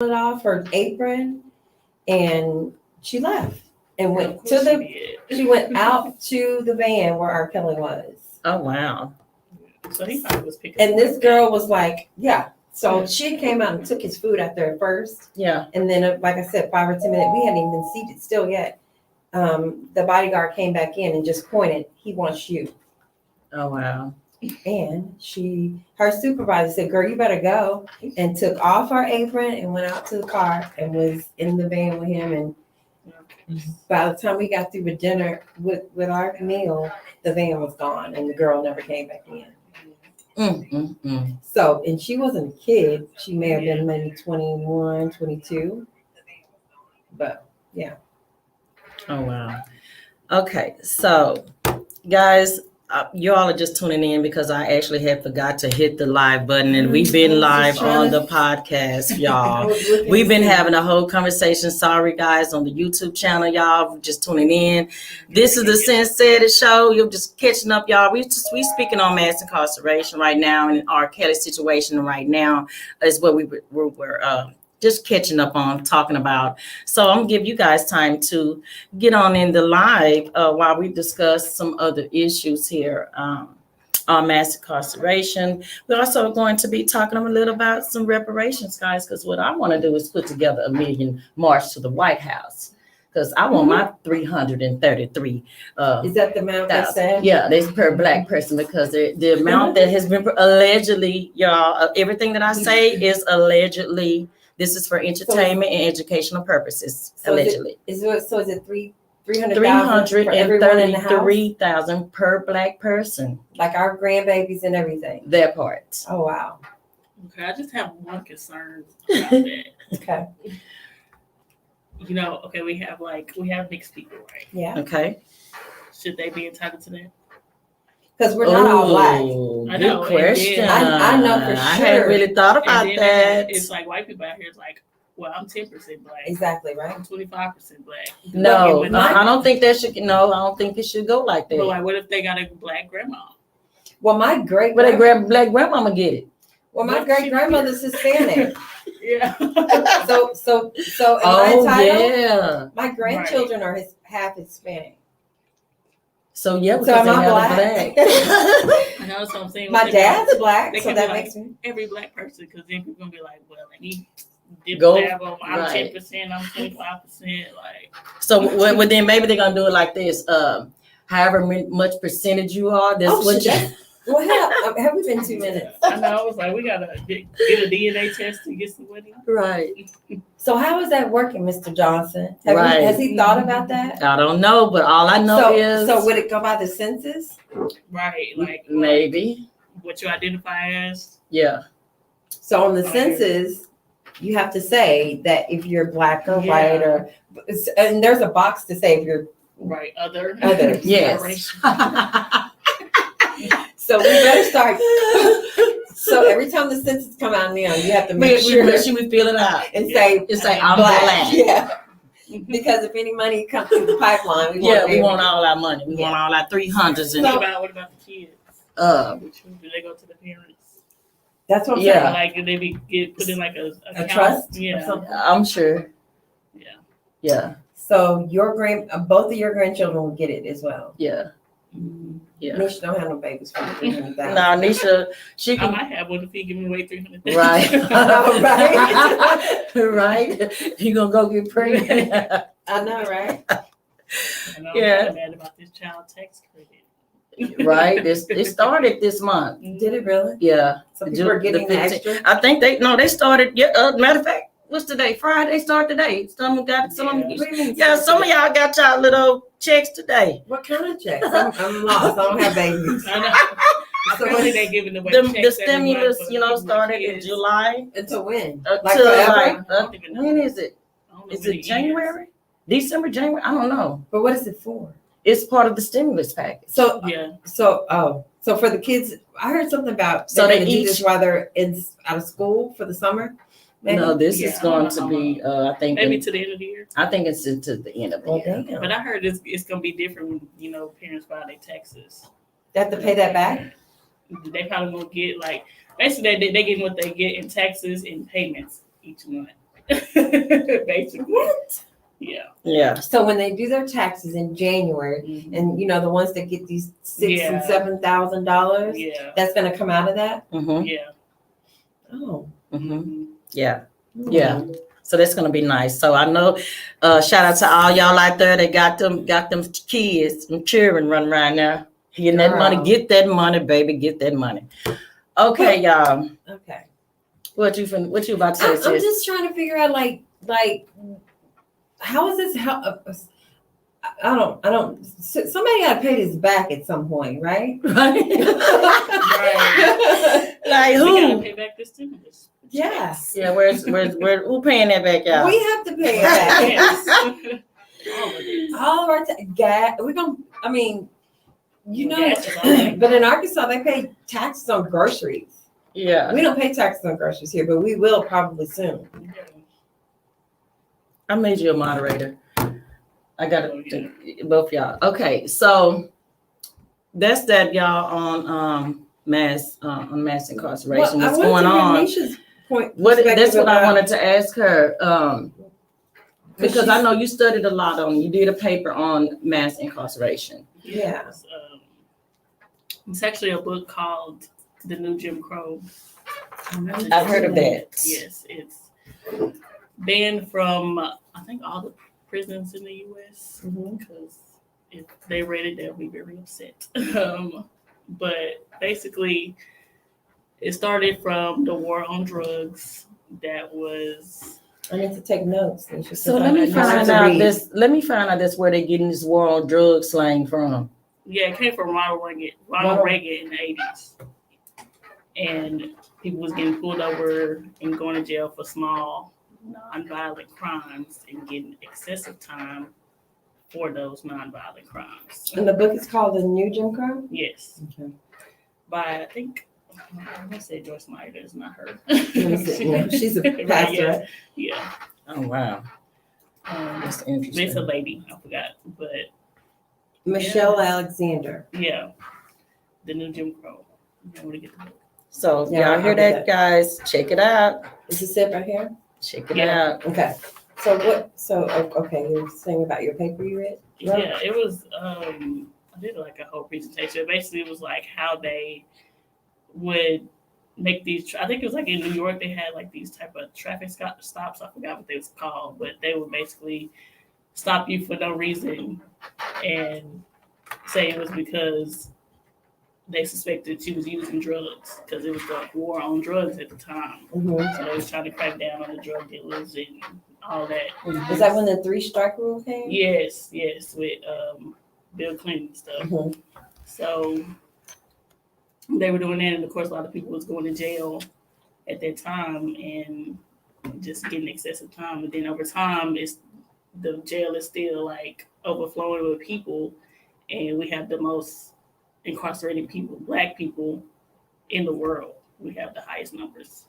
off her apron, and she left and went to she went out to the van where R. Kelly was. Oh wow. So he probably was picking. And this girl was like, yeah. So she came out and took his food out there first. Yeah. And then, like I said, 5 or 10 minutes, we hadn't even been seated still yet. The bodyguard came back in and just pointed, he wants you. Oh wow. And her supervisor said, girl, you better go. And took off her apron and went out to the car and was in the van with him. And by the time we got through with dinner, with our meal, the van was gone and the girl never came back in. So, and she wasn't a kid. She may have been maybe 21, 22. But yeah. Oh wow. Okay, so guys, you all are just tuning in because I actually had forgot to hit the live button, and we've been live on the podcast, y'all. We've been having a whole conversation. Sorry, guys, on the YouTube channel, y'all, just tuning in. This is the Cynt Said It show. You're just catching up, y'all. We speaking on mass incarceration right now, and R. Kelly situation right now is what we're just catching up on, talking about. So I'm gonna give you guys time to get on in the live while we discuss some other issues here on mass incarceration. We're also going to be talking a little about some reparations, guys, because what I want to do is put together a million march to the White House. Because I want my 333. Is that the amount they said? Yeah, that's per black person, because the amount that has been allegedly, y'all, everything that I say is allegedly. This is for entertainment and educational purposes, allegedly. Is it 300,000 for everyone in the house? 333,000 per black person. Like our grandbabies and everything. Their part. Oh wow. Okay, I just have one concern about that. Okay. You know, okay, we have mixed people, right? Yeah. Okay. Should they be entitled to that? Because we're not all black. Good question. I know for sure. I hadn't really thought about that. It's like white people out here is like, well, I'm 10% black. Exactly, right? I'm 25% black. No, I don't think that should. No, I don't think it should go like that. But like, what if they got a black grandma? Well, my great. But black grandmama get it. Well, my great grandmother's Hispanic. Yeah. So am I entitled? Yeah. My grandchildren are half Hispanic. So yeah, so am I black? I know, so I'm saying. My dad's black, so that makes me every black person, because then people gonna be like, well, let me dip go. I'm 10%, I'm 25%, like. So well, then maybe they're gonna do it like this. However much percentage you are, that's what you. Well, have we been 2 minutes? I know. I was like, we gotta get a DNA test to get some wedding. Right. So how is that working, Mr. Johnson? Has he thought about that? I don't know, but all I know is. So would it go by the census? Right. Like maybe. What you identify as. Yeah. So on the census, you have to say that if you're black or white, and there's a box to say if you're right. Other. Yes. So we better start. So every time the census come out now, you have to make sure we fill it out and say I'm black. Yeah. Because if any money comes through the pipeline, we want all our money. We want all our 300s. And what about the kids? Do they go to the parents? That's what I'm saying. Like, do they put in like a trust? Yeah. I'm sure. Yeah. Yeah. So both of your grandchildren will get it as well. Yeah. Mm-hmm. Yeah. Nisha don't have no babies for 300,000. No, Nisha, she can. I might have one if he give me away 300,000. Right. Right. Right. You gonna go get pregnant? I know, right? I'm mad about this child tax credit. Right. It started this month. Did it really? Yeah. So people are getting the extra. I think they started. Yeah. Matter of fact, what's today? Friday. Start today. Some got some. Yeah. Some of y'all got y'all little checks today. What kind of checks? I'm lost. I don't have babies. I know. So when they giving away the stimulus, started in July. Until when? When is it? Is it January? December, January? I don't know. But what is it for? It's part of the stimulus package. So so for the kids, I heard something about they do this while they're out of school for the summer. Maybe? No, this is going to be, I think. Maybe to the end of the year. I think it's to the end of the year. But I heard it's going to be different when, parents file their taxes. They have to pay that back? They probably will get, basically, they get what they get in taxes and payments each month. Basically. What? Yeah. Yeah. So when they do their taxes in January, Mhm. and the ones that get these $6,000 and Yeah. $7,000, Yeah. that's gonna come out of that. Mm-hmm. Yeah. Oh, Mm-hmm. Yeah. Hmm. Yeah. So that's gonna be nice. So I know, shout out to all y'all out there that got them kids, them children running around now. Getting that money, Girl. get that money, baby, get that money. Okay, y'all. Okay. What you about to say, I'm sis? just trying to figure out like how is this I don't somebody gotta pay this back at some point, right? Right. Like We gotta who? pay back this stimulus. Yeah. Yeah, where's who paying that back, y'all? We have to pay it back. Yes. All of it. All of our gas. We're gonna. I mean, Gas is all right. but in Arkansas they pay taxes on groceries. Yeah. We don't pay taxes on groceries here, but we will probably soon. I made you a moderator. I got both y'all. Okay, so that's that, y'all, on mass incarceration. What's going on? That's what I wanted to ask her. Because I know you studied a lot on. You did a paper on mass incarceration. Yeah. It's actually a book called The New Jim Crow. I've heard of that. Yes, it's banned from I think all the prisons in the U.S. because if they read it, they'll be very upset. But basically, it started from the war on drugs that was. I need to take notes. So let me find out this. Let me find out this where they're getting this war on drugs slang from. Yeah, it came from Ronald Reagan in the 80s. And people was getting pulled over and going to jail for small, non-violent crimes and getting excessive time for those non-violent crimes. And the book is called The New Jim Crow? Yes. Okay. By, I think, I'm going to say Joyce Meyer, it's not her. She's a pastor. Right, yeah. Oh, wow. That's interesting. It's a lady, I forgot. But Michelle Alexander. yeah, The New Jim Crow. I want to get the book. So Yeah, y'all hear that, guys? Check it out. Is this it right here? Check it out. Okay. So okay, you're saying about your paper you read? Yeah, it was I did like a whole presentation. Basically it was like how they would make these I think it was like in New York they had like these type of traffic stops. I forgot what they was called, but they would basically stop you for no reason and say it was because they suspected she was using drugs because it was the war on drugs at the time. Mm-hmm. So they was trying to crack down on the drug dealers and all that. Is that when the 3-strike rule came? Yes, with Bill Clinton stuff. Mm-hmm. So they were doing that, and of course, a lot of people was going to jail at that time and just getting excessive time. And then over time, the jail is still like overflowing with people, and we have the most incarcerated people, Black people, in the world. We have the highest numbers.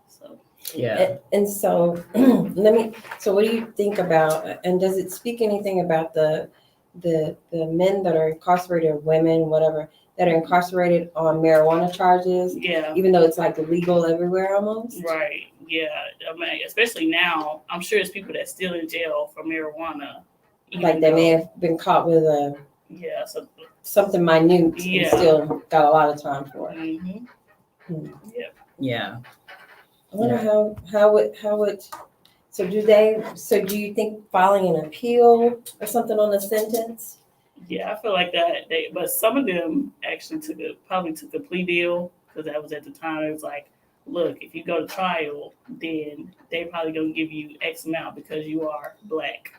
So yeah. And so so what do you think about, and does it speak anything about the men that are incarcerated, or women, whatever, that are incarcerated on marijuana charges? Yeah. Even though it's like illegal everywhere almost? Right. Yeah. I mean, especially now, I'm sure there's people that's still in jail for marijuana. Like they may have been caught with something minute and still got a lot of time for it. Mm-hmm. Yeah. I wonder how it so do you think filing an appeal or something on the sentence? Yeah, I feel like that. But some of them actually probably took a plea deal because that was at the time. It was like, look, if you go to trial, then they're probably going to give you X amount because you are Black,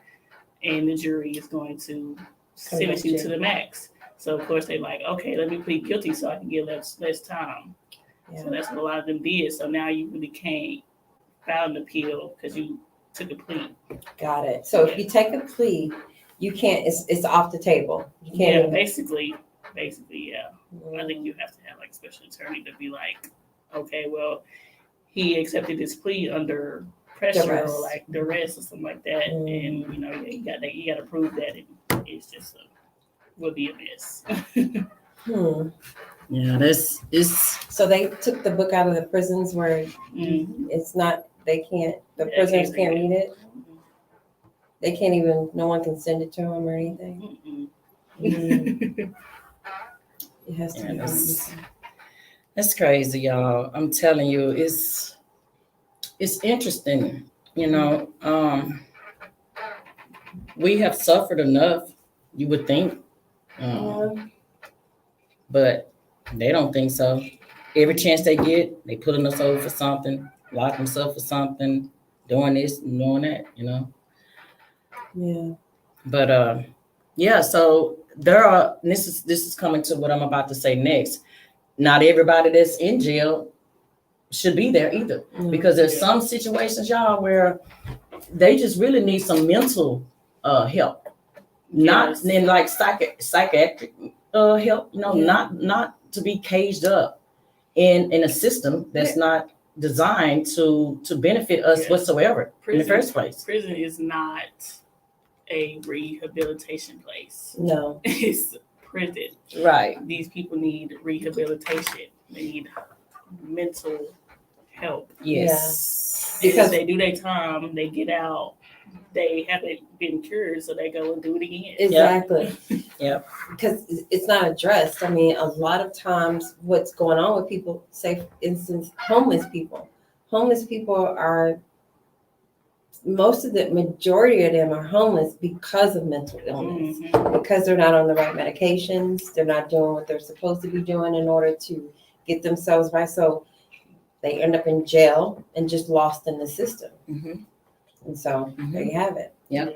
and the jury is going to sentence you to the max. So of course they're like, okay, let me plead guilty so I can get less time. Yeah. So that's what a lot of them did. So now you really can't file an appeal because you took a plea. Got it. So if you take a plea, you can't. It's off the table. You can't. Yeah, basically, yeah. I think you have to have like a special attorney to be like, okay, well, he accepted his plea under pressure or like duress or something like that, and you got to prove that it's just will be a mess. Yeah, this is. So they took the book out of the prisons where it's not they can't. The They prisoners can't can't read read it. They can't even. No one can send it to them or anything. Mm-mm. It has to Yeah, be. that's crazy, y'all. I'm telling you, it's interesting. You know, we have suffered enough, you would think, but they don't think so. Every chance they get, they pulling us over for something, locking us up for something, doing this and doing that, you know. Yeah. But yeah, so there are. This is coming to what I'm about to say next. Not everybody that's in jail should be there either, because there's some situations, y'all, where they just really need some mental help, not in like psychiatric help. You know, not to be caged up in a system that's not designed to benefit us whatsoever in the first place. Prison is not a rehabilitation place. No. It's prison. Right. These people need rehabilitation. They need mental help. Yes. Because they do their time, they get out, they haven't been cured, so they go and do it again. Exactly. Yep. Because it's not addressed. I mean, a lot of times what's going on with people, say for instance, homeless people. Homeless people are, most of the majority of them are homeless because of mental illness, because they're not on the right medications. They're not doing what they're supposed to be doing in order to get themselves right. So they end up in jail and just lost in the system. And so there you have it. Yeah.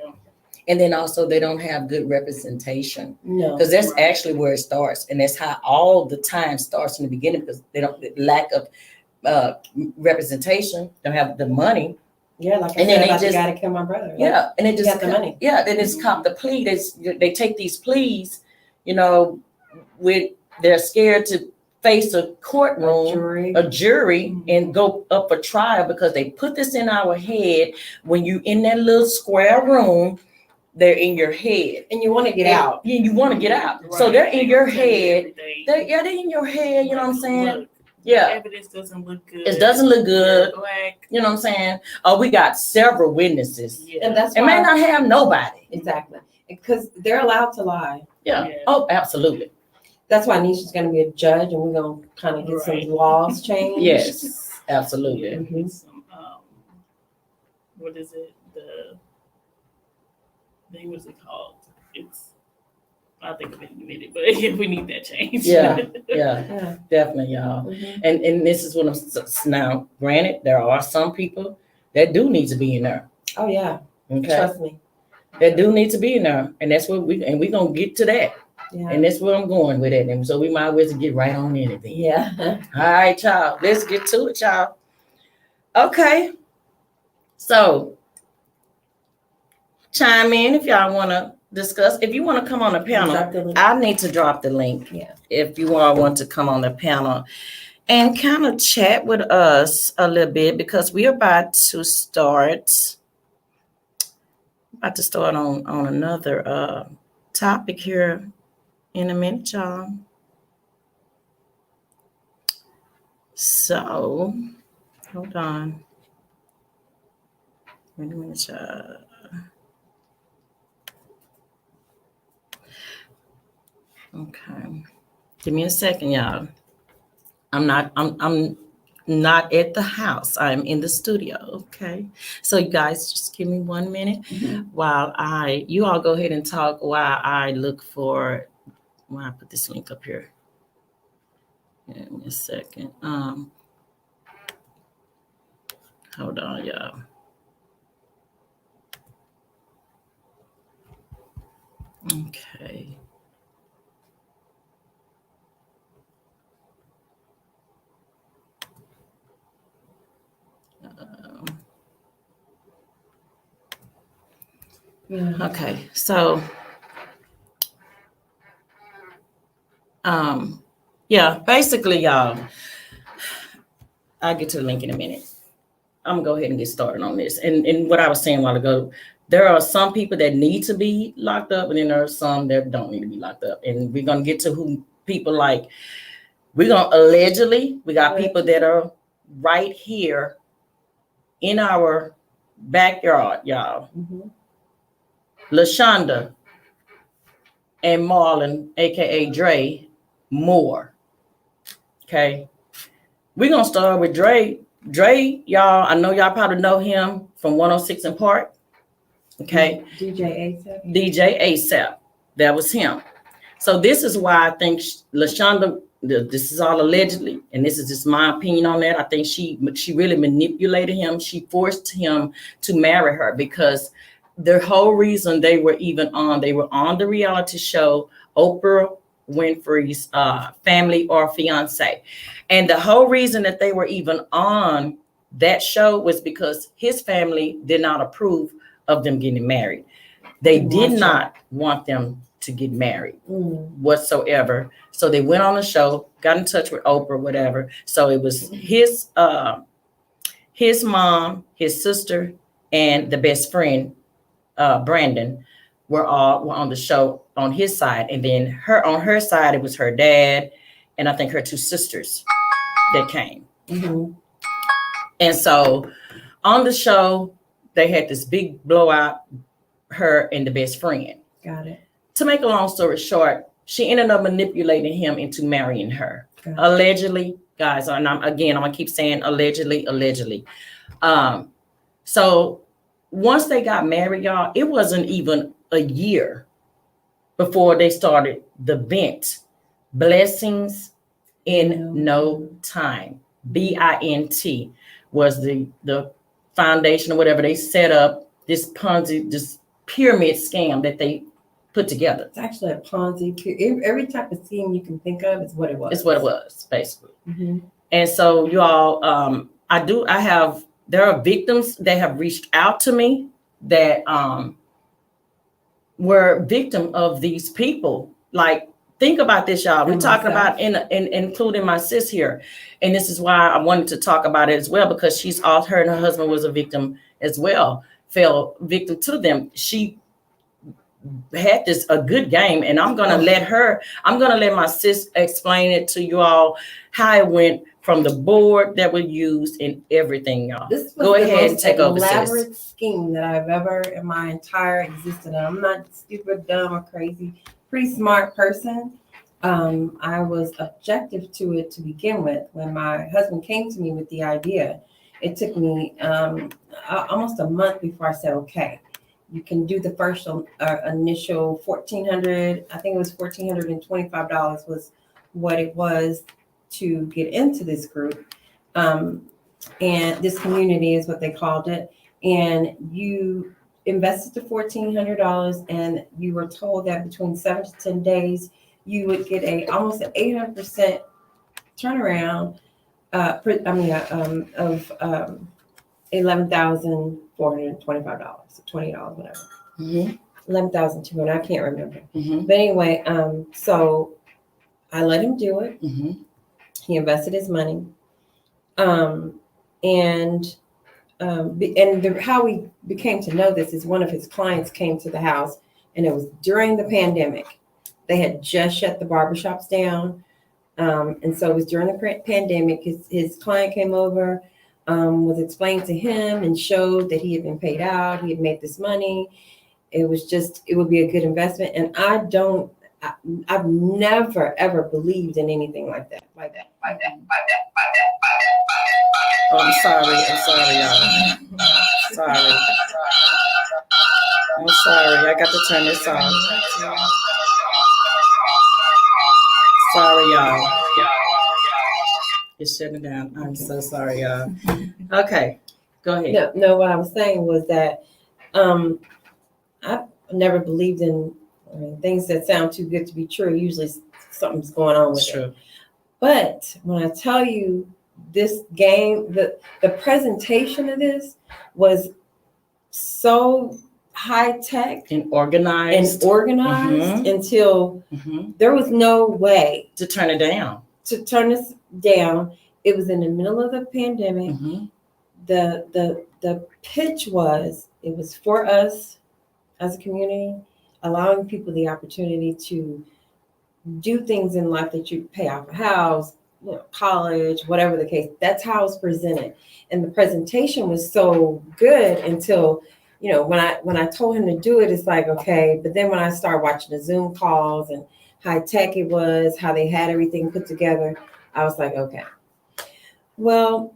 And then also they don't have good representation. No. Because that's actually where it starts. And that's how all the time starts in the beginning, because they don't, lack of representation, don't have the money. Yeah, like I said about the guy to kill my brother. Yeah, and it just got the money. Yeah, then it's cop the plea. They take these pleas, you know, with they're scared to face a courtroom, a jury, and go up for trial, because they put this in our head. When you in that little square room, they're in your head, and you want to get out. Yeah, you want to get out. Right. So they're in your head. They're in your head. You know what I'm saying? Look, yeah. The evidence doesn't look good. It doesn't look good. Black. You know what I'm saying? Oh, we got several witnesses. Yeah. And that's why. It may not have nobody. Exactly. Because they're allowed to lie. Yeah. Oh, absolutely. That's why Nisha's going to be a judge, and we're going to kind of get some laws changed. Yes, absolutely. Yeah, some, what is it? What's it called? I'll think of it in a minute, but we need that change. Yeah, definitely, y'all. And this is what I'm now. Granted, there are some people that do need to be in there. Oh yeah, okay. Trust me. That do need to be in there, and that's what we're gonna get to that. Yeah. And that's where I'm going with it, and so we might as well get right on anything. Yeah. All right, y'all. Let's get to it, y'all. Okay. So chime in if y'all want to discuss. If you want to come on the panel, I need to drop the link. Yeah. If you all want to come on the panel and kind of chat with us a little bit, because we're about to start on another topic here in a minute, y'all. So hold on. Wait a minute, y'all. Okay. Give me a second, y'all. I'm not at the house. I'm in the studio. Okay. So you guys just give me 1 minute while you all go ahead and talk while I look for I put this link up here. Give me a second. Hold on, y'all. Okay. Okay, so basically, y'all, I'll get to the link in a minute. I'm gonna go ahead and get started on this. And what I was saying a while ago, there are some people that need to be locked up, and then there are some that don't need to be locked up. And we're gonna get to who people like. We're gonna allegedly, we got people that are right here in our backyard, y'all. Mhm. LaShonda and Marlon, aka Dre, Moore. Okay. We're gonna start with Dre. Dre, y'all, I know y'all probably know him from 106 in Park. Okay. DJ ASAP. DJ ASAP. That was him. So this is why I think LaShonda, this is all allegedly, and this is just my opinion on that. I think she really manipulated him. She forced him to marry her because the whole reason they were on the reality show, Oprah Winfrey's Family or Fiance. And the whole reason that they were even on that show was because his family did not approve of them getting married. They did not want them to get married whatsoever. So they went on the show, got in touch with Oprah, whatever. So it was his mom, his sister, and the best friend, Brandon, were on the show on his side. And then on her side, it was her dad, and I think her two sisters that came. Mm-hmm. And so on the show, they had this big blowout, her and the best friend. Got it. To make a long story short, she ended up manipulating him into marrying her. Allegedly, guys, and I'm gonna keep saying allegedly. So once they got married, y'all, it wasn't even a year before they started the BINT, Blessings in No Time. BINT was the foundation or whatever they set up, this Ponzi, this pyramid scam that they put together. It's actually a Ponzi. Every type of scheme you can think of is what it was. It's what it was, basically. Mm-hmm. And so you all, there are victims that have reached out to me that were victim of these people. Like, think about this, y'all. We're talking about including my sis here. And this is why I wanted to talk about it as well, because her and her husband was a victim as well, fell victim to them. She had a good game, and I'm gonna let my sis explain it to you all, how it went from the board that we used and everything, y'all. This was Go ahead and take over, sis. Elaborate scheme that I've ever in my entire existence. I'm not stupid, dumb, or crazy. Pretty smart person. I was objective to it to begin with. When my husband came to me with the idea, it took me almost a month before I said, okay, you can do the first initial $1,400. I think it was $1,425 was what it was to get into this group. And this community is what they called it. And you invested the $1,400, and you were told that between 7 to 10 days, you would get almost an 800% turnaround. Of $11,425, $20, whatever. Mm-hmm. 11,200. I can't remember. Mm-hmm. But anyway, so I let him do it. Mm-hmm. He invested his money, how we became to know this is one of his clients came to the house, and it was during the pandemic. They had just shut the barbershops down, and so it was during the pandemic. His client came over, was explained to him and showed that he had been paid out. He had made this money. It would be a good investment, and I've never ever believed in anything like that. Oh, I'm sorry, y'all. Sorry. I'm sorry. I got to turn this off. Sorry, y'all. It's shutting down. I'm so sorry, y'all. Okay, go ahead. No, what I was saying was that I've never believed in things that sound too good to be true. Usually something's going on with it. But when I tell you this game, the presentation of this was so high tech and organized until there was no way to turn it down. It was in the middle of the pandemic. The pitch was, it was for us as a community, allowing people the opportunity to do things in life, that you pay off a house, college, whatever the case. That's how it's presented. And the presentation was so good until, when I told him to do it, it's like, okay. But then when I started watching the Zoom calls and how tech it was, how they had everything put together, I was like, okay. Well,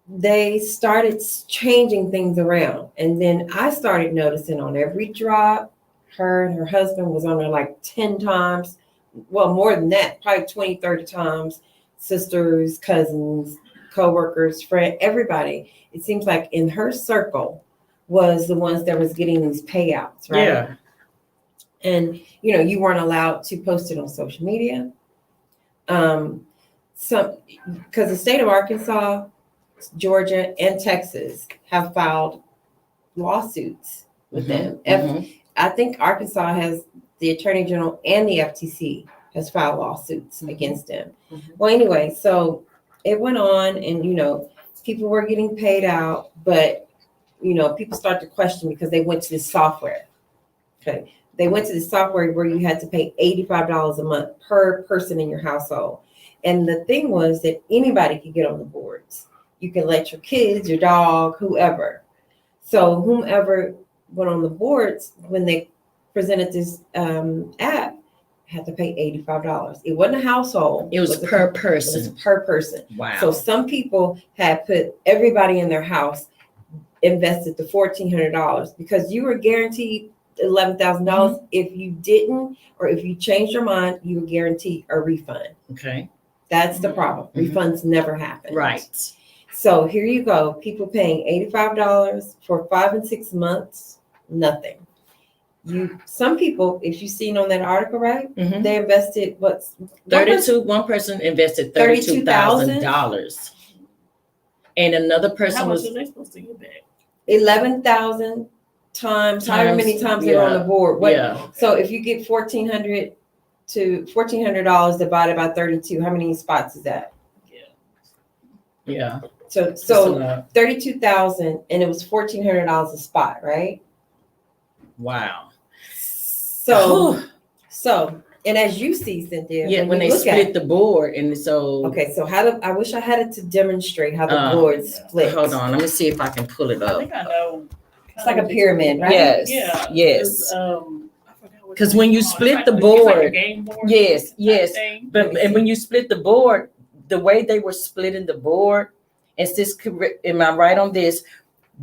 they started changing things around. And then I started noticing on every drop, her and her husband was on there like 10 times. Well, more than that, probably 20, 30 times. Sisters, cousins, co-workers, friends, everybody. It seems like in her circle was the ones that was getting these payouts, right? Yeah. And, you weren't allowed to post it on social media. Because the state of Arkansas, Georgia, and Texas have filed lawsuits with them. I think Arkansas has the Attorney General and the FTC has filed lawsuits against them. Well, anyway, so it went on and, people were getting paid out, but, people start to question because they went to this software. Okay. They went to the software where you had to pay $85 a month per person in your household. And the thing was that anybody could get on the boards. You can let your kids, your dog, whoever. So whomever went on the boards, when they presented this app, had to pay $85. It wasn't a household. It was per person. It was per person. Wow. So some people had put everybody in their house, invested the $1,400 because you were guaranteed $11,000. If you didn't, or if you changed your mind, you were guaranteed a refund. Okay. That's the problem. Refunds never happen. Right. So here you go. People paying $85 for 5 and 6 months, nothing. Some people, if you've seen on that article, right? They invested one person invested $32,000. And another person How much was they supposed to get back? 11,000 times, however many times they were on the board. So if you get $1,400 divided by 32, how many spots is that? Yeah. So 32,000, and it was $1,400 a spot, right? Wow. So, and as you see, Cynthia, when they split the board, and so okay. So I wish I had it to demonstrate how the board split. Hold on, let me see if I can pull it I up. think I know. It's like a pyramid, right? Yes. Yeah. Yes. Because when you split the It's board, like a game board. yes. Thing. But and when you split the board, the way they were splitting the board, and am I right on this?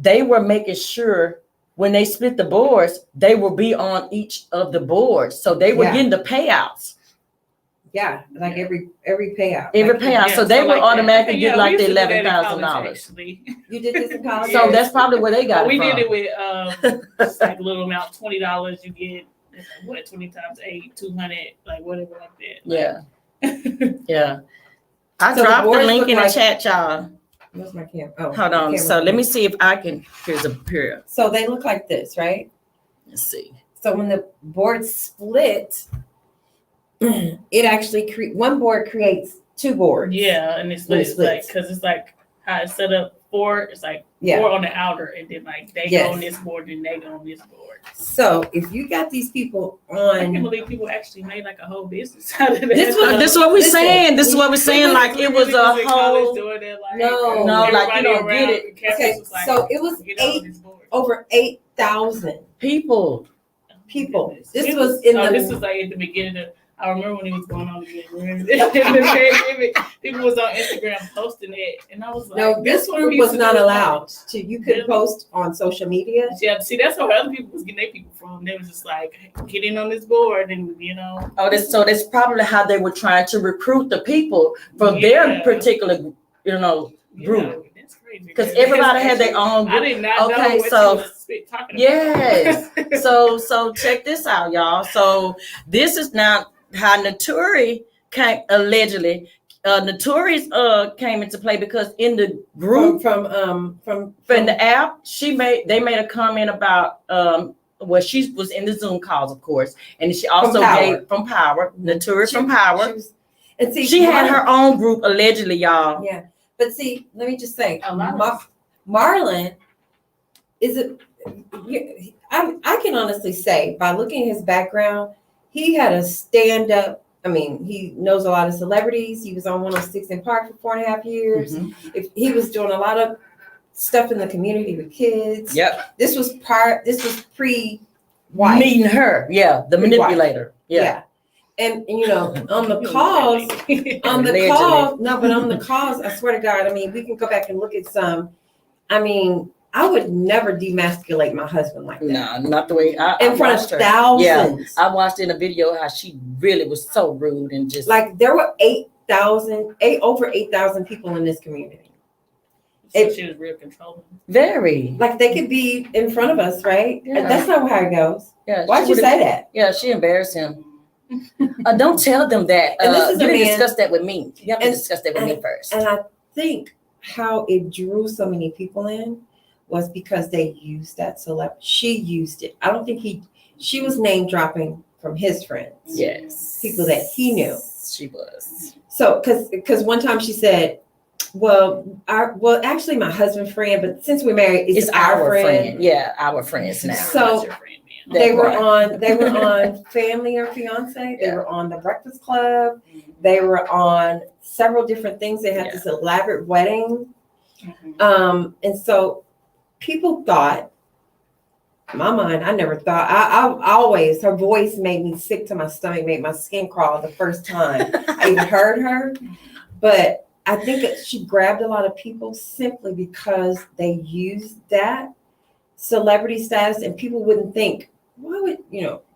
They were making sure when they split the boards, they will be on each of the boards, so they were getting the payouts. Yeah, like every payout. Every payout, so they would automatically get like the $11,000. You did this in college, so that's probably where they got it we from. did it with it's like a little amount, $20. You get 20 times 8, 200, like whatever, like that. Yeah. I So dropped the the boards link look in the like- chat, y'all. Where's my camera? Oh, Hold on. So let me see if I can. Here's a pair. So they look like this, right? Let's see. So when the board split, it actually one board creates 2 boards. Yeah, and it's like because it's like how it's set up. 4, it's like 4 on the outer, and then like they go on this board, and they go on this board. So if you got these people on, I can't believe people actually made like a whole business out of it. This is what we're saying. This is what we're saying. Like it was a whole. No, like you don't get it. Okay, so it was over 8,000 people. This was in the. This was like at the beginning of. I remember when it was going on again. In the pandemic, people was on Instagram posting it, and I was like, "No, this group was not allowed to. You could post on social media." Yeah, see, that's where other people was getting their people from. They was just like, "Get in on this board," and so that's probably how they were trying to recruit the people for their particular, group. That's crazy. Because everybody had their own group. I did not know what you was talking about. Yes. so check this out, y'all. So this is now how Naturi came allegedly. Naturi's came into play because in the group from the app, they made a comment about she was in the Zoom calls, of course, and she also gave from Power, Naturi from Power. And see, she had her own group allegedly, y'all. Yeah. But see, let me just say, Marlon I can honestly say, by looking at his background, he had a stand-up I mean, he knows a lot of celebrities. He was on 106 in Park for 4.5 years. Mhm. If he was doing a lot of stuff in the community with kids. Yep. This was pre-wife. Meeting her. Yeah. The Pre-wife. manipulator. Yeah. And you know, on the calls, but on the calls, I swear to God, I mean, we can go back and look at some. I mean, I would never demasculate my husband like that. No, not the way In front of thousands. I watched in a video how she really was so rude and just like there were over 8,000 people in this community. She was real controlling. very. Like they could be in front of us, right? Yeah. That's not how it goes. Yeah. Why'd you say that? Yeah, she embarrassed him. Don't tell them that. And this is you a didn't man- discuss that with me. You have to and- discuss that with me first. And I think how it drew so many people in was because they used that she used it. I don't think she was name dropping from his friends. Yes. People that he knew. She was. So because one time she said, well, actually my husband's friend, but since we're married, it's our friend. Yeah, our friends now. So- That's your friend, man. They were Right. on Family or Fiance. They Yeah. were on The Breakfast Club. They were on several different things. They had this elaborate wedding. Mhm. And so people thought, in my mind, I never thought, I always, her voice made me sick to my stomach, made my skin crawl the first time I even heard her. But I think that she grabbed a lot of people simply because they used that celebrity status, and people wouldn't think, why would,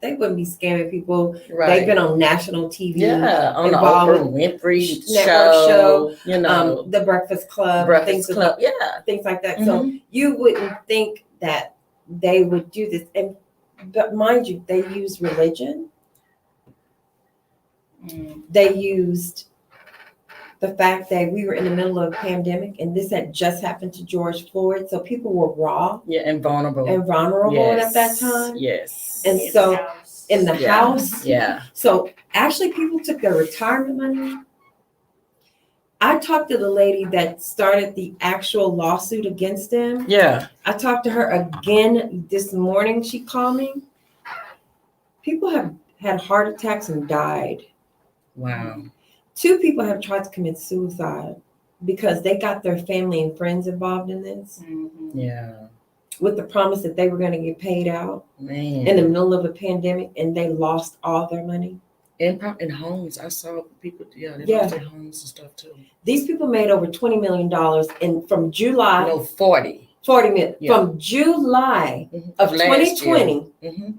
they wouldn't be scamming people. Right. They've been on national TV. Yeah, on the involved Oprah Winfrey network show, you know, The Breakfast Club, Breakfast Club. Yeah. things like that. So you wouldn't think that they would do this. But mind you, they used religion. They used the fact that we were in the middle of a pandemic and this had just happened to George Floyd. So people were raw Yeah, and vulnerable. at that time. Yes. And In so the house. in the Yeah. house. Yeah. So actually people took their retirement money. I talked to the lady that started the actual lawsuit against them. Yeah. I talked to her again this morning. She called me. People have had heart attacks and died. Wow. 2 people have tried to commit suicide because they got their family and friends involved in this Mhm. Yeah. with the promise that they were going to get paid out Man. in the middle of a pandemic, and they lost all their money. In homes, I saw people. Yeah, they Yeah. lost their homes and stuff too. These people made over $20 million from July, No, 40. 40 million, Yeah. from July of last 2020 Mm-hmm.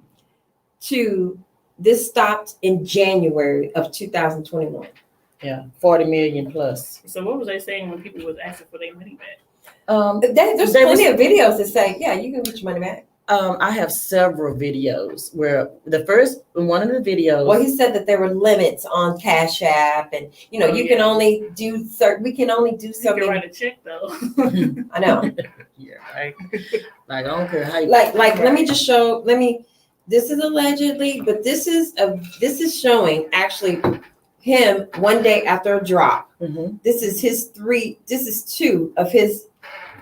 to this stopped in January of 2021. Yeah, 40 million plus. So what was they saying when people was asking for their money back? There's There plenty of videos that say, yeah, you can get your money back. I have several videos where one of the videos. Well, he said that there were limits on Cash App, and you can only do we can only do You can something. write a check though. I know. Yeah, right. Like I don't care how you. Like let me just show. This is allegedly, but this is showing actually him one day after a drop. Mhm. This is 2 of his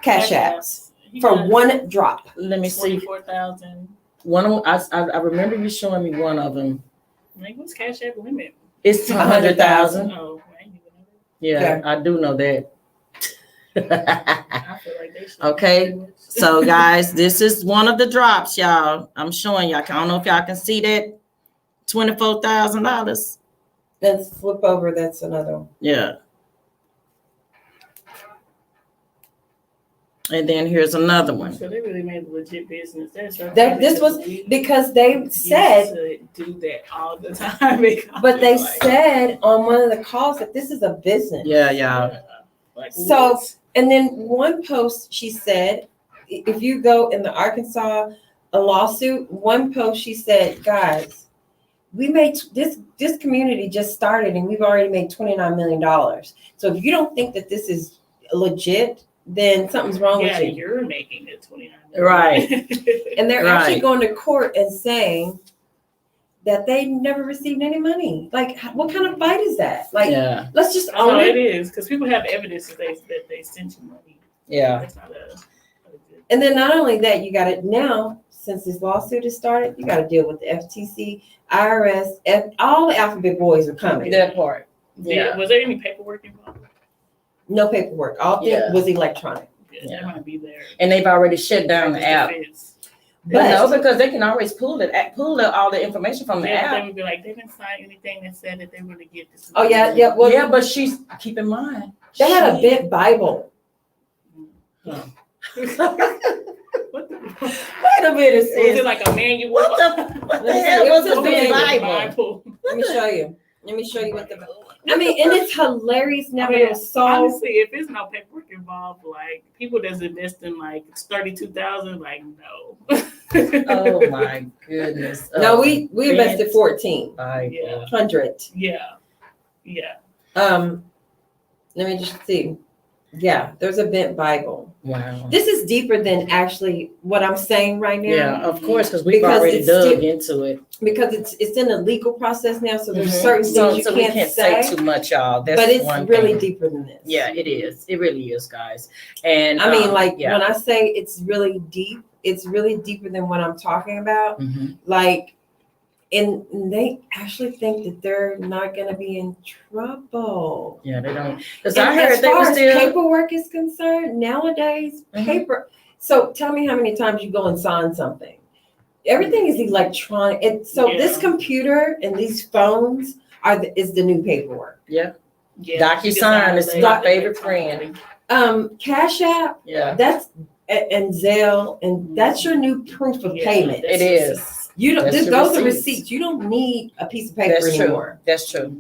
Cash Apps He for got one drop. Let me see. 24,000. One of I remember you showing me one of them. Like, what's Cash App limit? It's 100,000. 100,000. Oh, I didn't even know Yeah, I do know that. that. I feel like they should. Okay. So guys, this is one of the drops, y'all. I'm showing y'all. I don't know if y'all can see that. $24,000. Then flip over. That's another one. Yeah. And then here's another one. So they really made a legit business. That's right. This was because they said, to do that all the time. because but they like, said on one of the calls that this is a business. Yeah, y'all. Like, So- what? And then one post she said, if you go in the Arkansas a lawsuit, one post she said, guys, we made this community just started and we've already made $29 million. So if you don't think that this is legit, then something's wrong Yeah, with you. you're making it 29. Right. And they're actually Right. going to court and saying that they never received any money. Like, what kind of fight is that? Like, Yeah. let's just I know own it it. is because people have evidence that they sent you money. Yeah. That's not a good. And then not only that, you got it now. since this lawsuit has started, you got to deal with the FTC, IRS, all the alphabet boys are coming. That part. Yeah. Was there any paperwork involved? No paperwork. All things was electronic. Yeah, that might be there. And they've already shut down the app. But no, because they can always pull all the information from the app. They would be like, they didn't sign anything that said that they were going to get this. Oh yeah. Well, but she's, keep in mind, they had a BINT Bible. What the? Wait a minute, Was it like a manual? What the hell was the BINT Bible? Let me show you. What the. I mean, and it's hilarious. Never was so. Honestly, if there's no paperwork involved, like people that's investing like 32,000, like no. Oh my goodness. No, we invested 1,400. Yeah. Let me just see. Yeah, there's a BINT Bible. Wow. This is deeper than actually what I'm saying right now. Yeah, of course, because we've already dug into it. Because it's in the legal process now, so there's certain things you can't say too much, y'all. That's but it's really thing. deeper than this. Yeah, it is. It really is, guys. And I mean, when I say it's really deep, it's really deeper than what I'm talking about. Mm-hmm. Like, and they actually think that they're not going to be in trouble. Yeah, they don't. Because I heard as far as paperwork is concerned, nowadays, paper. So tell me how many times you go and sign something. Everything is electronic. This computer and these phones is the new paperwork. Yeah. DocuSign is my favorite friend. Cash App. Yeah. That's and Zelle, and that's your new proof of payment. It is. Those are receipts. You don't need a piece of paper anymore. That's true.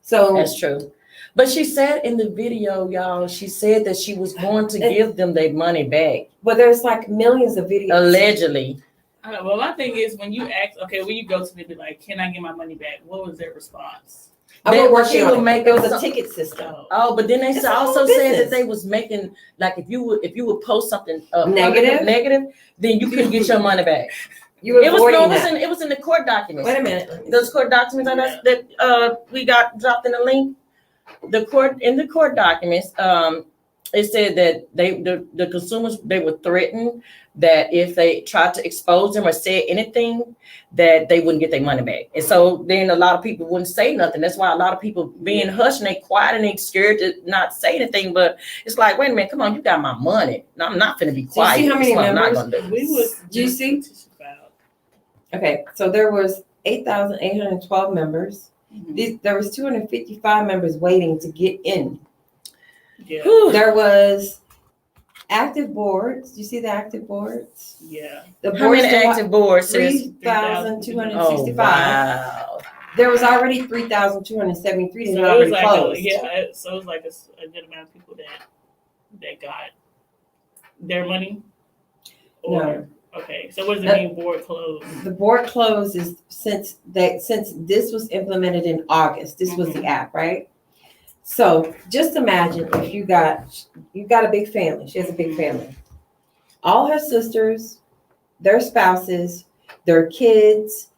So that's true. But she said in the video, y'all, she said that she was going to give them their money back. But there's like millions of videos. Allegedly. I know. Well, my thing is when you ask, when you go to them, be like, "Can I get my money back?" What was their response? It was a ticket system. Oh, but then they also said that they was making like if you would post something negative, then you could get your money back. It was in the court documents. Wait a minute. Those court documents that we got dropped in the link. The court documents, it said that the consumers, they were threatened that if they tried to expose them or say anything, that they wouldn't get their money back. And so then a lot of people wouldn't say nothing. That's why a lot of people being hushed and they quiet and they scared to not say anything. But it's like, wait a minute, come on, you got my money. No, I'm not finna be quiet. Do you see how many members? Do you see? Okay, so there was 8,812 members. Mm-hmm. There was 255 members waiting to get in. Yeah. There was active boards. Do you see the active boards? Yeah. How many active boards? 3,265. Oh, wow. There was already 3,273 that so already like closed. So it was like a good amount of people that got their money. No. Okay, so what does it mean board closed? The board closed is since this was implemented in August. This was the app, right? So just imagine if you got a big family. She has a big family. All her sisters, their spouses, their kids,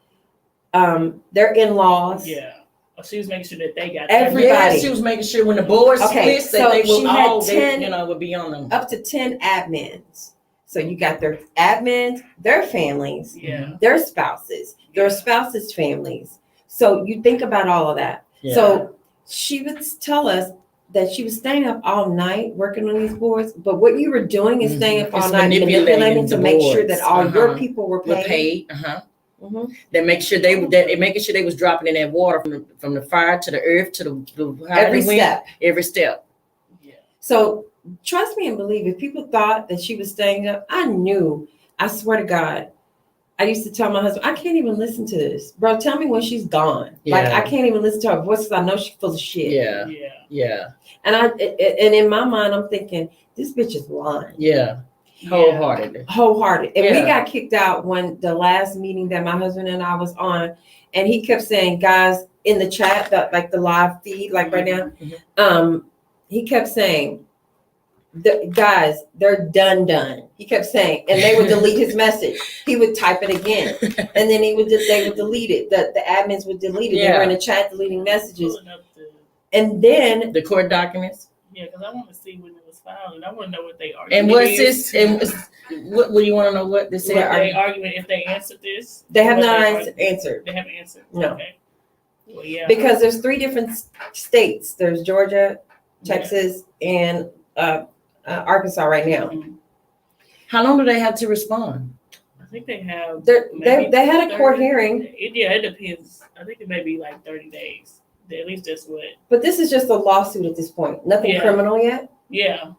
their in-laws. Yeah. She was making sure that they got everybody. Yeah, she was making sure when the board split, that they will all, 10, would be on them. Up to 10 admins. So you got their admins, their families, their spouses, their spouses' families. So you think about all of that. Yeah. So she would tell us that she was staying up all night working on these boards. But what you were doing is staying up all night manipulating to make sure that all your people were paid. That make sure making sure they was dropping in that water from the fire to the earth to the every step. Yeah. So trust me and believe, if people thought that she was staying up, I swear to God, I used to tell my husband, I can't even listen to this. Bro, tell me when she's gone. Yeah. Like, I can't even listen to her voice because I know she's full of shit. Yeah. And in my mind, I'm thinking, this bitch is lying. Yeah. Wholehearted. And we got kicked out when the last meeting that my husband and I was on, and he kept saying, guys, in the chat, like the live feed, like right now, he kept saying, guys, they're done. He kept saying, and they would delete his message. He would type it again, and then they would delete it. The admins would delete it. They were in the chat deleting messages. And then the court documents. Yeah, because I want to see when it was filed, and I want to know what they are. And what's this? What do you want to know? What they said? What they arguing if they answered this? They have What not arguing? answered. They haven't answered. No. Okay. Well, yeah. Because there's 3 different states. There's Georgia, Texas, and Arkansas right now. Mhm. How long do they have to respond? I think they have. They had a court 30 hearing, It depends. I think it may be like 30 days. At least that's what. but this is just a lawsuit at this point. Nothing Yeah. criminal yet. Yeah.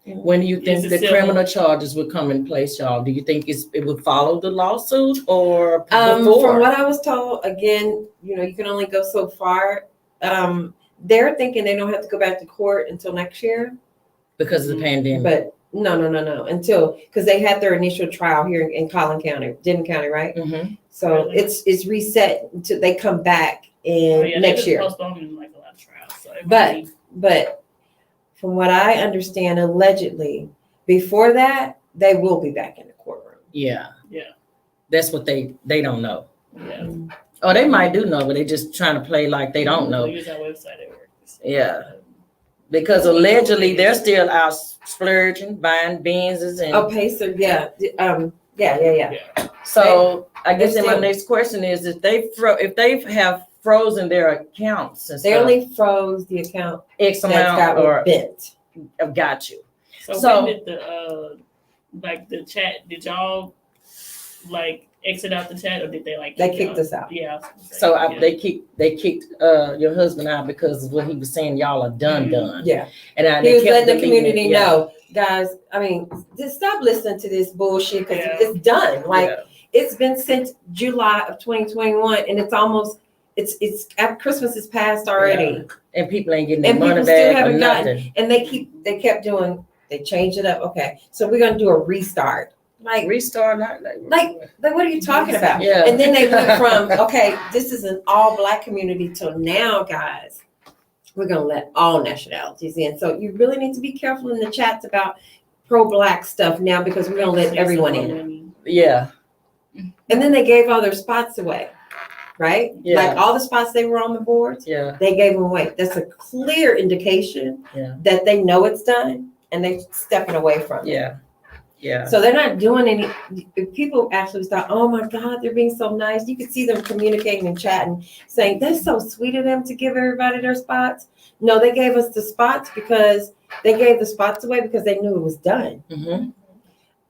When do you think It's a the civil. criminal charges would come in place, y'all? Do you think it would follow the lawsuit or From before? what I was told, again, you can only go so far. They're thinking they don't have to go back to court until next year, Because of the pandemic. but no, because they had their initial trial here in Collin County, Denton County, right? Mm-hmm. So Really? it's reset until they come back in Oh, yeah, next they year. postponing like a lot of trials. So it But- might be- But from what I understand, allegedly, before that, they will be back in the courtroom. Yeah. Yeah. That's what they don't know. Yeah. Or they might do know, but they just trying to play like they don't know. We'll use our website at work. Yeah. Because allegedly they're still out splurging, buying Benzes and Oh, Pacer, yeah. Yeah. so I guess they're then my still- next question is if they have frozen their accounts and They stuff, only froze the account X that's amount got or BINT. I've got you. So when did the chat, did y'all like exit out the chat or did they like They kick kicked y'all? us out. Yeah. I was gonna say, So yeah. they kicked your husband out because of what he was saying. Y'all are done. Yeah. And He they was kept letting the deleting community it. Yeah. know, guys, I mean, just stop listening to this bullshit because Yeah. it's done. Like, Yeah. it's been since July of 2021 and it's after Christmas is passed already. And people ain't getting their And money people still back or haven't gotten- nothing. And they kept doing, they changed it up. Okay, so we're gonna do a restart. Like, Restart, Like, what are you talking about? Yeah. And then they went from, okay, this is an all Black community till now, guys, we're gonna let all nationalities in. So you really need to be careful in the chats about pro-Black stuff now because we're gonna let everyone in. Yeah. And then they gave all their spots away, right? Yeah. Like all the spots they were on the boards, Yeah. they gave them away. That's a clear indication Yeah. that they know it's done and they're stepping away from it. Yeah. Yeah. So they're not doing any, if people actually thought, oh my God, they're being so nice. You could see them communicating and chatting, saying, that's so sweet of them to give everybody their spots. No, they gave us the spots because they gave the spots away because they knew it was done. Mm-hmm.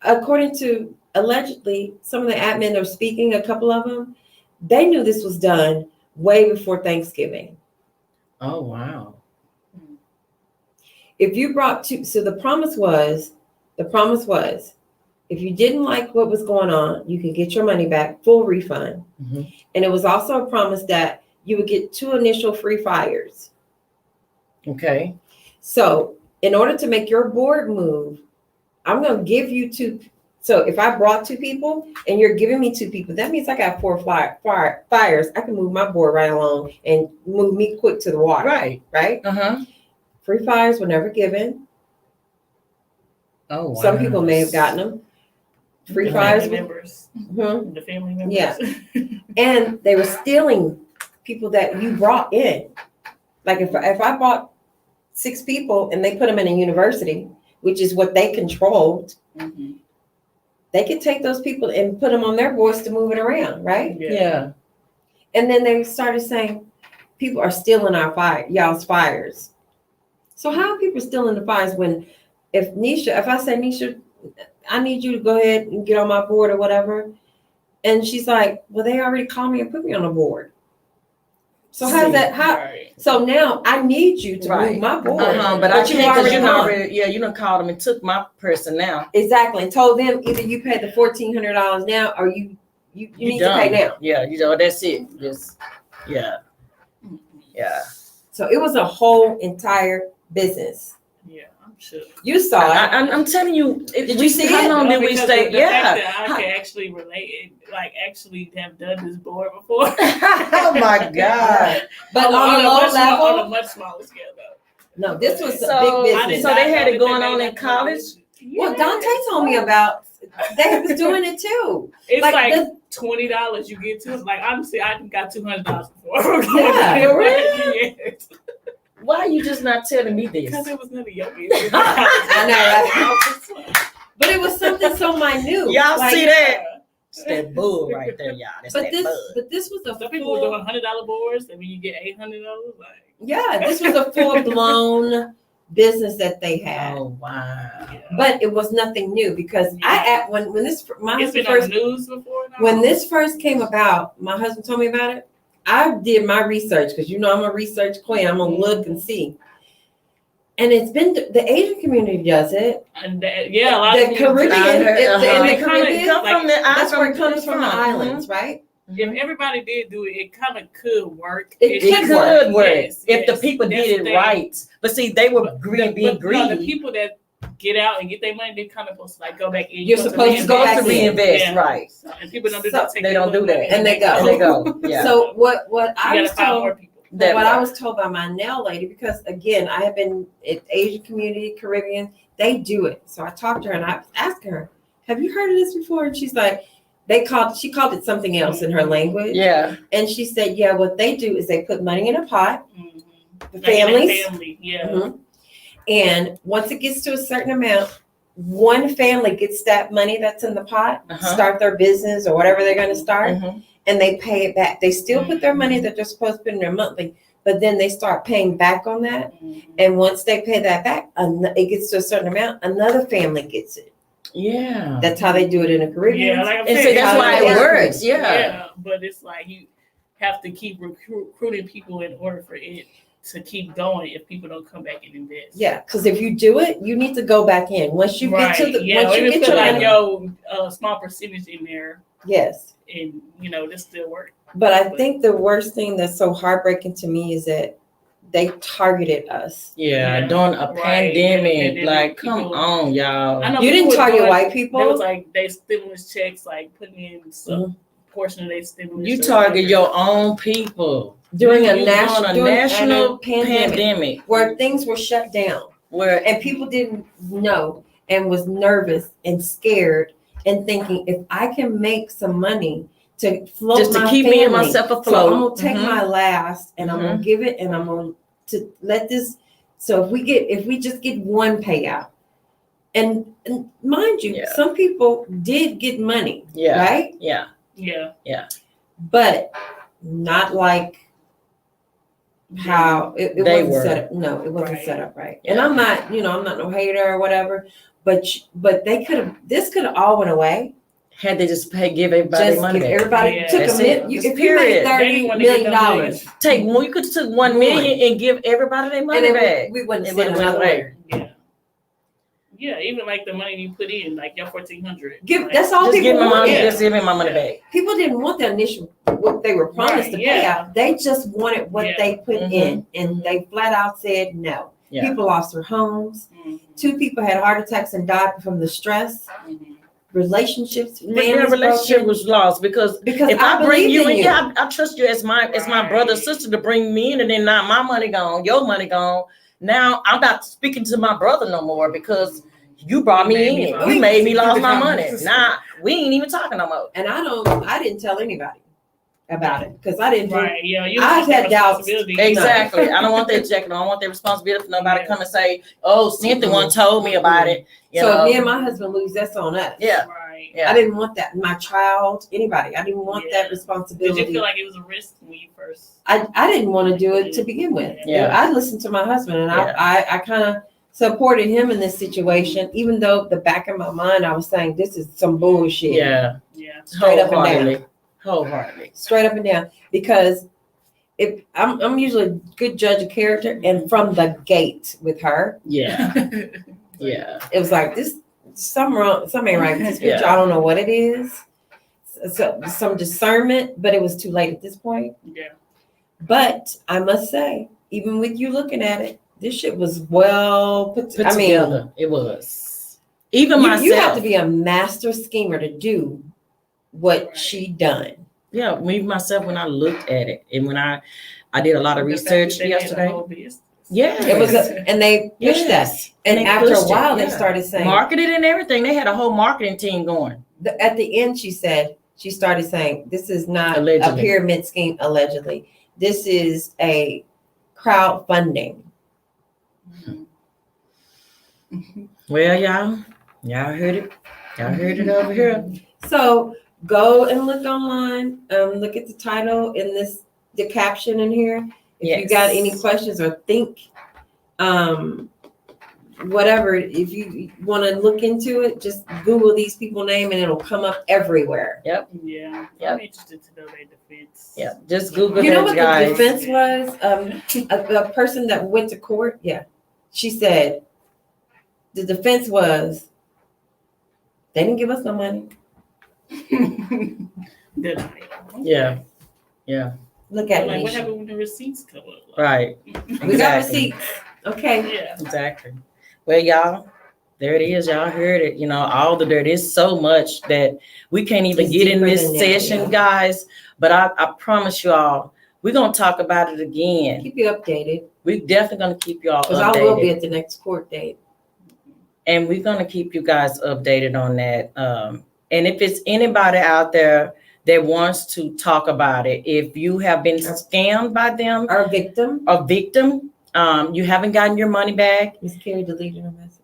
According to allegedly, some of the admin are speaking, a couple of them, they knew this was done way before Thanksgiving. Oh, wow. If you brought so the promise was, if you didn't like what was going on, you could get your money back, full refund. Mm-hmm. And it was also a promise that you would get 2 initial free fires. Okay. So in order to make your board move, I'm going to give you 2. So if I brought 2 people and you're giving me 2 people, that means I got 4 fires. I can move my board right along and move me quick to the water. Right? Uh-huh. Free fires were never given. Oh, wow. Some people may have gotten them. Free The fires. family members. Mhm. The family members. Yeah. And they were stealing people that you brought in. Like if I bought 6 people and they put them in a university, which is what they controlled, Mhm. they could take those people and put them on their boards to move it around, right? Yeah. And then they started saying, people are stealing our y'all's fires. So how are people stealing the fires when if I say, Nisha, I need you to go ahead and get on my board or whatever. And she's like, well, they already called me and put me on the board. So how's that? Right. So now I need you to move my board. But I you can't because you already you done called them and took my person now. Exactly. And told them either you pay the $1,400 now or you need to pay now. Yeah, that's it. Just yeah. Yeah. So it was a whole entire business. Yeah, I'm sure. You saw it. I'm telling you. Did you see how it? long No, did we because stay? the Yeah. fact that I can actually relate, like actually have done this board before. Oh my God. But on a much low level, on a much smaller scale though. no, this was a So- big I did business. So not they had know it that going they on made in that college? Well, Dante told me about they was doing it too. It's Like like the- $20 you get to. Like honestly, I got $200 before. Yeah, for real? Yes. Why are you just not telling me this? Because it was none of your business. I know, right? But it was something so minute. Y'all Like, see that? It's that bull right there, y'all. That's But that bud. this was a Some people were doing full, $100 boards, and when you get $800, like yeah, this was a full blown business that they had. Oh wow. yeah. But it was nothing new because when this my It's been husband on the first news before now. when this first came about, my husband told me about it. I did my research because I'm a research queen. I'm gonna look and see. And it's been the Asian community does it. And that, a lot The of Caribbean, Uh-huh. in the Caribbean, come from the that's where it from comes from the islands, right? If everybody did do it, it kind of could work. It It could work Yes, if the yes, people that's did the it thing. right. But see, they were being No, greedy. the people that get out and get their money, they kind of supposed to like go back in. You're supposed to go back in. reinvest, right? So, and people don't do So, that. Take they their don't do little that. money And they go. And they go. Yeah. So what you I gotta was find more told, people. That what I part. was told by my nail lady, because again, I have been in Asian community, Caribbean, they do it. So I talked to her and I asked her, "Have you heard of this before?" And she's like, she called it something else in her language. Yeah. And she said, yeah, what they do is they put money in a pot, Mm-hmm. the Like in a families, family, yeah. Mhm. And once it gets to a certain amount, one family gets that money that's in the pot, start their business or whatever they're going to start, and they pay it back. They still put their money that they're supposed to put in their monthly, but then they start paying back on that. And once they pay that back, it gets to a certain amount, another family gets it. Yeah. That's how they do it in the Caribbean. Yeah, like I'm And saying, see, that's why it works. Yeah. Yeah, but it's like you have to keep recruiting people in order for it to keep going if people don't come back and invest. Yeah, because if you do it, you need to go back in. Once you get to the, once you even get put to like money, your small percentage in there, yes. and this still works. But I think the worst thing that's so heartbreaking to me is that they targeted us. Yeah, during a pandemic. Like, come people, on, y'all. I know You didn't people target doing- white people. It was like they stimulus checks, like putting in some portion of their stimulus. You or target whatever. your own people during a You national pandemic where things were shut down, and people didn't know and was nervous and scared and thinking, if I can make some money to float just to my keep family, me and myself afloat. so I'm gonna take my last and I'm gonna give it, and I'm gonna to let this. So if we just get one payout, and mind you, some people did get money, right? Yeah. But not like how it wasn't set up. No, it wasn't set up right. And I'm not, I'm not no hater or whatever, but they could have, this could have all went away. Had they just give everybody money back. Everybody took That's if you made $30 million, you could have took $1 million and give everybody their money back. We wouldn't have sent another way. Yeah, even like the money you put in, like your $1,400. That's all just people wanted. Just give me my money back. People didn't want the initial what they were promised to pay out. They just wanted what they put in, and they flat out said no. People lost their homes. 2 people had heart attacks and died from the stress. Relationships, relationship was lost because if I bring you in, I trust you as my brother, sister to bring me in, and then now my money gone, your money gone. Now I'm not speaking to my brother no more because you brought me in. You made me lose my money. Now we ain't even talking no more. And I didn't tell anybody about it because I didn't. I had doubts. Exactly. I don't want that check. I don't want that responsibility for nobody come and say, "Oh, Cynthia one told me about it." So if me and my husband lose, that's on us. Yeah. I didn't want that. My child, anybody. I didn't want that responsibility. Did you feel like it was a risk when you first? I didn't want to do it to begin with. I listened to my husband, and I kind of supported him in this situation, even though the back of my mind I was saying this is some bullshit. Yeah. Straight up and down. Wholeheartedly. Straight up and down. Because if I'm usually a good judge of character, and from the gate with her, it was like this. Something wrong, something ain't right with this picture. I don't know what it is. So some discernment, but it was too late at this point. But I must say, even with you looking at it, this shit was well put together. It was. Even myself. You have to be a master schemer to do what she done. Yeah, me myself when I looked at it, and when I did a lot of research yesterday. Yeah, it was, and they pushed that, and after a while, they started saying marketed and everything. They had a whole marketing team going. At the end, she started saying, "This is not a pyramid scheme. Allegedly, this is a crowdfunding." Well, y'all, Y'all heard it. Y'all heard it over here. So go and look online. Look at the title in the caption in here. If you got any questions or think, whatever, if you want to look into it, just Google these people's name and it'll come up everywhere. Yeah. Yep. I'm interested to know their defense. Yeah, just Google You know that, what guys. the defense was? A person that went to court. Yeah, she said the defense was they didn't give us no money. Yeah. Look at Like, it. what happened when the receipts come up? Right. We got receipts. Okay. Yeah. Exactly. Well, y'all, there it is. Y'all heard it. You know, all the dirt is so much that we can't even It's get in deeper this than that, session, yeah. guys. But I promise you all, we're going to talk about it again. Keep you updated. We're definitely going to keep you all Because I will be updated. at the next court date. And we're going to keep you guys updated on that. And if it's anybody out there that wants to talk about it, if you have been scammed by them, Our victim. You haven't gotten your money back. Miss Carrie deleted her message.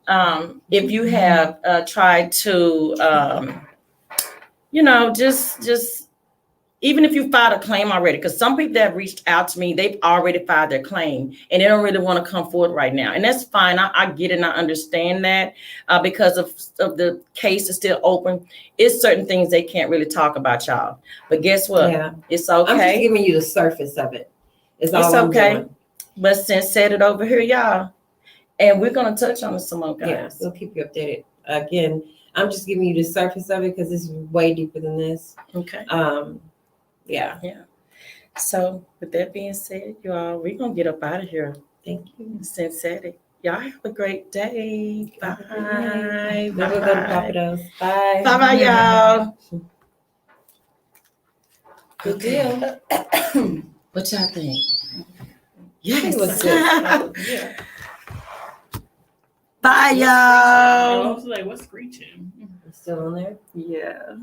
If you have tried to, just even if you filed a claim already, because some people that have reached out to me, they've already filed their claim and they don't really want to come forward right now. And that's fine. I get it and I understand that because of the case is still open. It's certain things they can't really talk about, y'all. But guess what? Yeah. It's okay. I'm just giving you the surface of it. It's all I'm okay. doing. But since said it over here, y'all, and we're going to touch on it some more, guys. Yeah, we'll keep you updated. Again, I'm just giving you the surface of it because it's way deeper than this. Okay. Yeah. So with that being said, y'all, we're going to get up out of here. Thank you. Since said it. Y'all have a great day. Bye. Bye. We'll go to Papados. Bye. Bye, y'all. Good deal. What y'all think? It was good. Yeah. Bye, y'all. I was like, what's screeching? It's still on there? Yeah.